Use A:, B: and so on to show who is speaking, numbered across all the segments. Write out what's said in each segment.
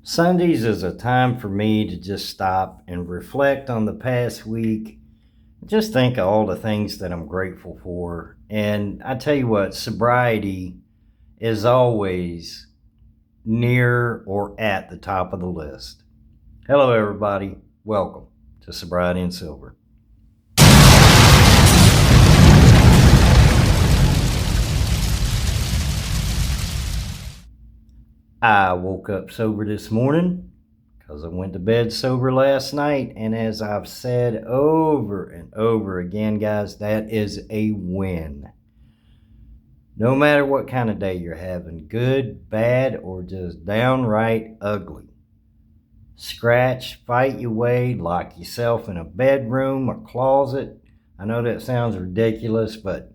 A: Sundays is a time for me to just stop and reflect on the past week. Just think of all the things that I'm grateful for. And I tell you what, sobriety is always near or at the top of the list. Hello, everybody. Welcome to Sobriety and Silver. I woke up sober this morning because I went to bed sober last night. And as I've said over and over again, guys, that is a win. No matter what kind of day you're having, good, bad, or just downright ugly, scratch, fight your way, lock yourself in a bedroom or closet. I know that sounds ridiculous, but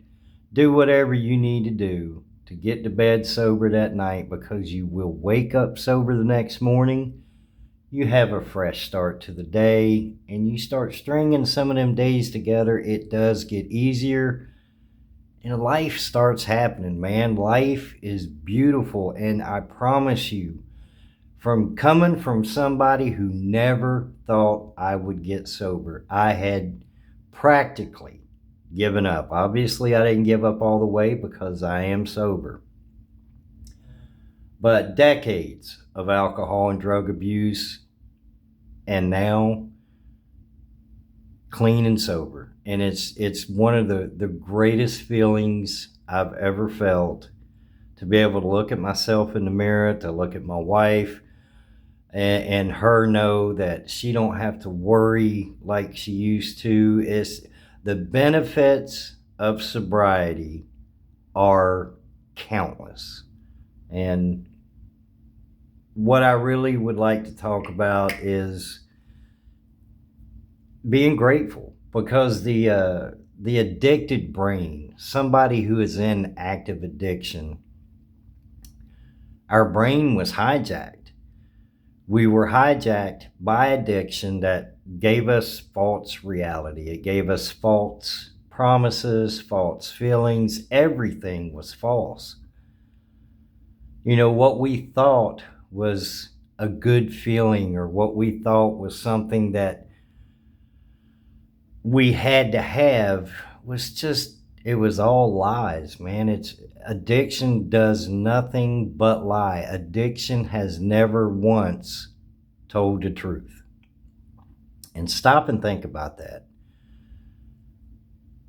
A: do whatever you need to do to get to bed sober that night, because you will wake up sober the next morning. You have a fresh start to the day, and you start stringing some of them days together. It does get easier, and life starts happening, man. Life is beautiful, and I promise you, from coming from somebody who never thought I would get sober, I had practically given up. Obviously, I didn't give up all the way because I am sober. But decades of alcohol and drug abuse, and now clean and sober. And it's one of the greatest feelings I've ever felt, to be able to look at myself in the mirror, to look at my wife, and her know that she don't have to worry like she used to. Is the benefits of sobriety are countless. And what I really would like to talk about is being grateful, because the addicted brain, somebody who is in active addiction, our brain was hijacked. We were hijacked by addiction that gave us false reality. It gave us false promises, false feelings. Everything was false. You know, what we thought was a good feeling, or what we thought was something that we had to have, was just, it was all lies, man. It's addiction does nothing but lie. Addiction has never once told the truth. And stop and think about that.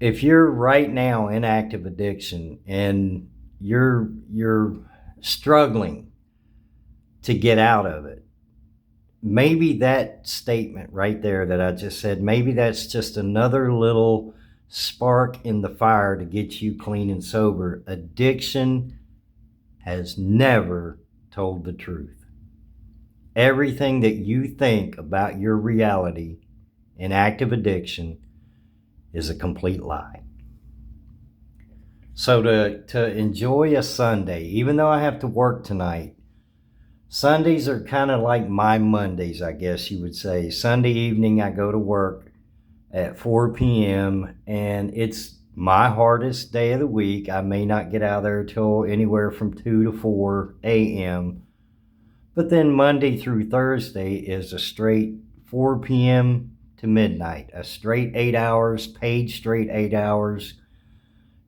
A: If you're right now in active addiction and you're struggling to get out of it, maybe that statement right there that I just said, maybe that's just another little spark in the fire to get you clean and sober. Addiction has never told the truth. Everything that you think about your reality in active addiction is a complete lie. So to enjoy a Sunday, even though I have to work tonight, Sundays are kind of like my Mondays, I guess you would say. Sunday evening, I go to work at 4 p.m., and it's my hardest day of the week. I may not get out of there till anywhere from 2 to 4 a.m., but then Monday through Thursday is a straight 4 p.m. to midnight, a straight 8 hours, paid straight 8 hours.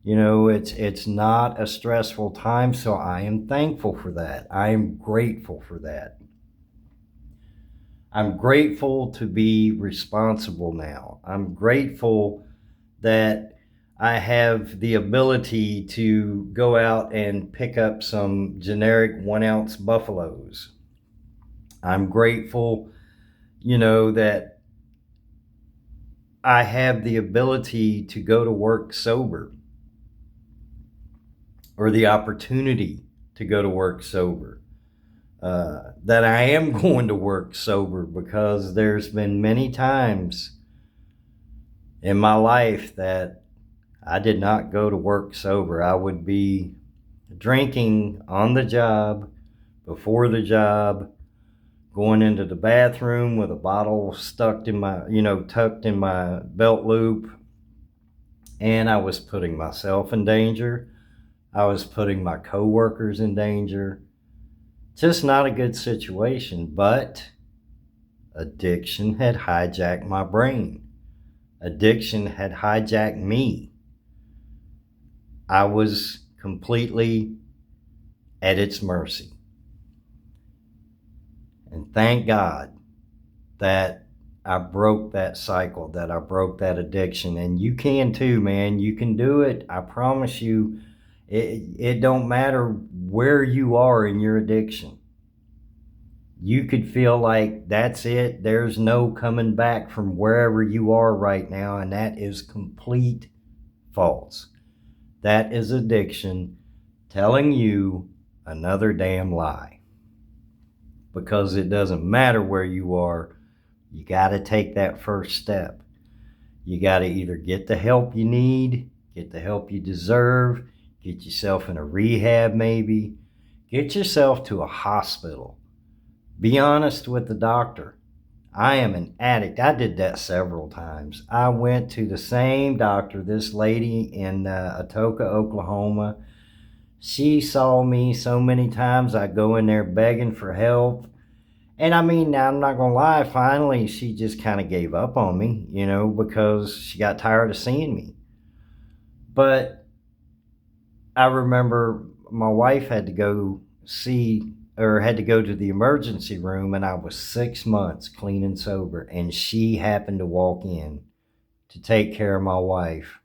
A: You know, it's not a stressful time, so I am thankful for that. I am grateful for that. I'm grateful to be responsible now. I'm grateful that I have the ability to go out and pick up some generic 1 ounce buffaloes. I'm grateful, that I have the ability to go to work sober, or the opportunity to go to work sober. That I am going to work sober, because there's been many times in my life that I did not go to work sober. I would be drinking on the job, before the job, going into the bathroom with a bottle tucked in my belt loop, and I was putting myself in danger. I was putting my coworkers in danger. Just not a good situation, but addiction had hijacked my brain. Addiction had hijacked me. I was completely at its mercy. And thank God that I broke that cycle, that I broke that addiction. And you can too, man. You can do it. I promise you, it don't matter where you are in your addiction. You could feel like that's it. There's no coming back from wherever you are right now. And that is complete false. That is addiction telling you another damn lie. Because it doesn't matter where you are, you got to take that first step. You got to either get the help you need, get the help you deserve, get yourself in a rehab maybe, get yourself to a hospital. Be honest with the doctor. I am an addict. I did that several times. I went to the same doctor, this lady in Atoka, Oklahoma. She saw me so many times. I go in there begging for help. And I mean, I'm not going to lie, finally she just kind of gave up on me, because she got tired of seeing me. But I remember my wife had to go had to go to the emergency room, and I was 6 months clean and sober, and she happened to walk in to take care of my wife.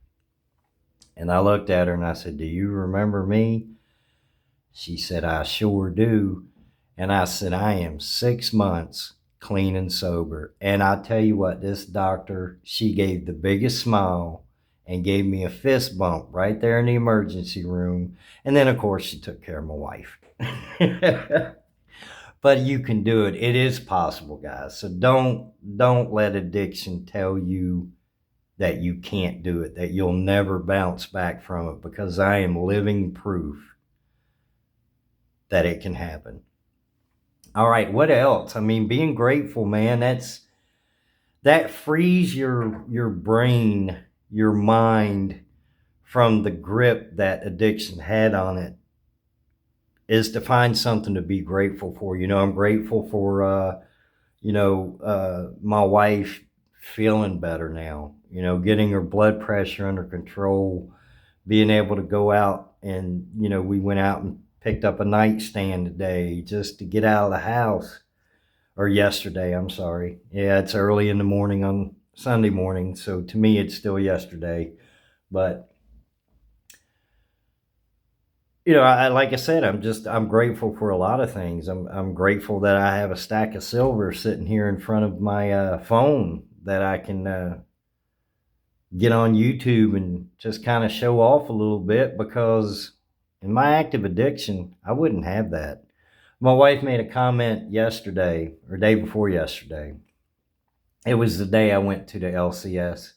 A: And I looked at her and I said, "Do you remember me?" She said, "I sure do." And I said, "I am 6 months clean and sober." And I tell you what, this doctor, she gave the biggest smile and gave me a fist bump right there in the emergency room. And then, of course, she took care of my wife. But you can do it. It is possible, guys. So don't let addiction tell you that you can't do it, that you'll never bounce back from it, because I am living proof that it can happen. All right, what else? I mean, being grateful, man, that frees your brain, your mind from the grip that addiction had on it, is to find something to be grateful for. I'm grateful for my wife feeling better now, getting her blood pressure under control, being able to go out and, we went out and picked up a nightstand today just to get out of the house. Or yesterday, I'm sorry. Yeah, it's early in the morning on Sunday morning, so to me it's still yesterday. But like I said, I'm grateful for a lot of things. I'm grateful that I have a stack of silver sitting here in front of my phone that I can get on YouTube and just kind of show off a little bit, because in my active addiction, I wouldn't have that. My wife made a comment yesterday, or day before yesterday. It was the day I went to the LCS.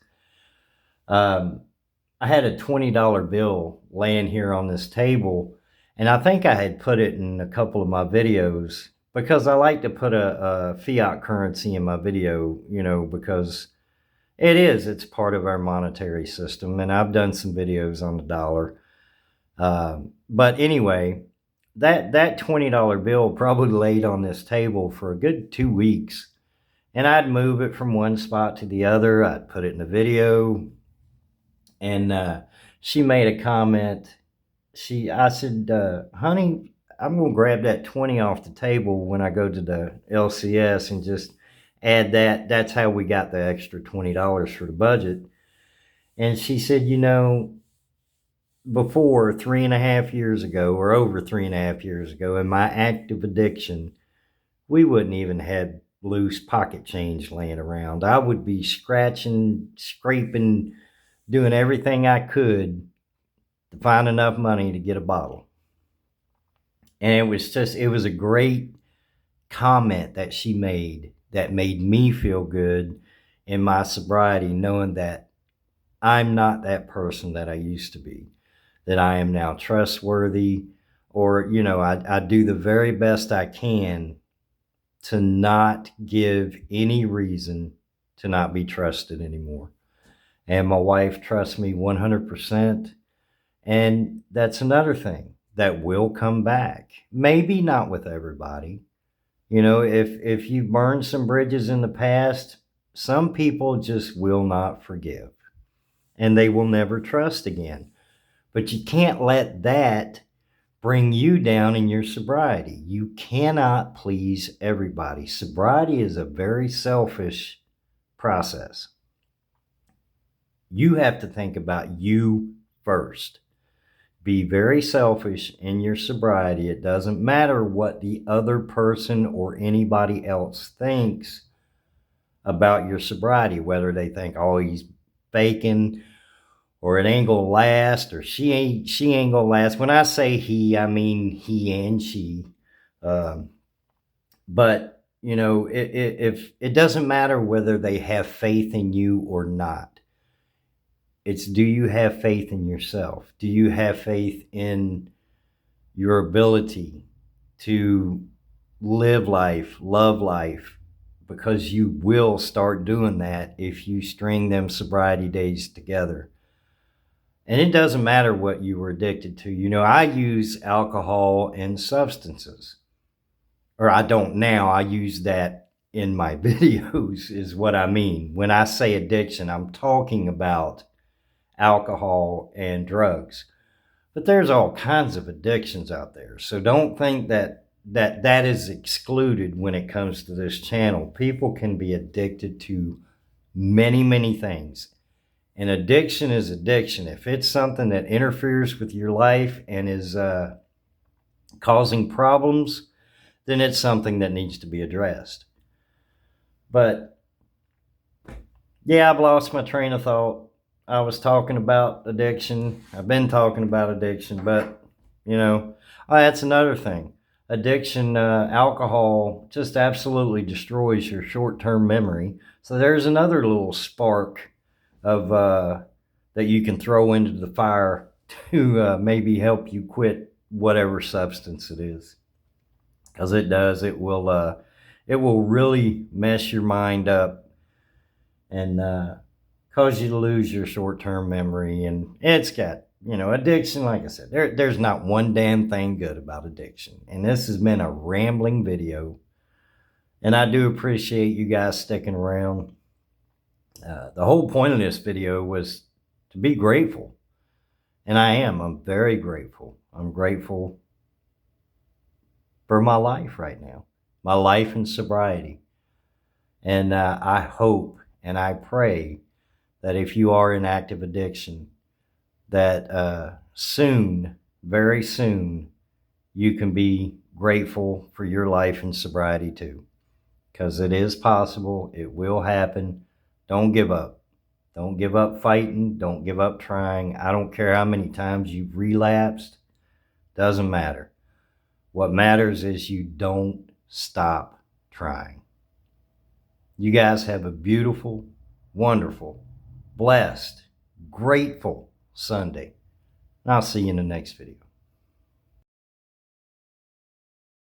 A: I had a $20 bill laying here on this table, and I think I had put it in a couple of my videos, because I like to put a fiat currency in my video, because it's part of our monetary system, and I've done some videos on the dollar. But anyway, that $20 bill probably laid on this table for a good 2 weeks. And I'd move it from one spot to the other. I'd put it in a video. And she made a comment. I said, "Honey, I'm going to grab that 20 off the table when I go to the LCS and just add that." That's how we got the extra $20 for the budget. And she said, before 3.5 years ago, or over 3.5 years ago, in my active addiction, we wouldn't even have loose pocket change laying around. I would be scratching, scraping, doing everything I could to find enough money to get a bottle. And it was a great comment that she made that made me feel good in my sobriety, knowing that I'm not that person that I used to be, that I am now trustworthy, or, I do the very best I can to not give any reason to not be trusted anymore. And my wife trusts me 100%. And that's another thing. that will come back. Maybe not with everybody. You know, if you've burned some bridges in the past, some people just will not forgive and they will never trust again. But you can't let that bring you down in your sobriety. You cannot please everybody. Sobriety is a very selfish process. You have to think about you first. Be very selfish in your sobriety. It doesn't matter what the other person or anybody else thinks about your sobriety, whether they think, oh, he's faking, or it ain't gonna last, or she ain't gonna last. When I say he, I mean he and she. Um, but you know, if it doesn't matter whether they have faith in you or not. It's, do you have faith in yourself? Do you have faith in your ability to live life, love life? Because you will start doing that if you string them sobriety days together. And it doesn't matter what you were addicted to. You know, I use alcohol and substances. Or I don't now. I use that in my videos is what I mean. When I say addiction, I'm talking about alcohol and drugs. But there's all kinds of addictions out there. So don't think that is excluded when it comes to this channel. People can be addicted to many, many things. And addiction is addiction. If it's something that interferes with your life and is causing problems, then it's something that needs to be addressed. But yeah, I've lost my train of thought. I was talking about addiction. I've been talking about addiction, but you know, oh, that's another thing. Addiction, alcohol just absolutely destroys your short-term memory. So there's another little spark of that you can throw into the fire to maybe help you quit whatever substance it is, because it does. It will really mess your mind up and cause you to lose your short-term memory. And it's got, you know, addiction, like I said, there's not one damn thing good about addiction. And this has been a rambling video, and I do appreciate you guys sticking around. The whole point of this video was to be grateful, and I'm very grateful. I'm grateful for my life right now, my life in sobriety. And I hope and I pray that if you are in active addiction, that soon, very soon, you can be grateful for your life in sobriety too. Because it is possible. It will happen. Don't give up. Don't give up fighting. Don't give up trying. I don't care how many times you've relapsed. Doesn't matter. What matters is you don't stop trying. You guys have a beautiful, wonderful, blessed, grateful Sunday. I'll see you in the next video.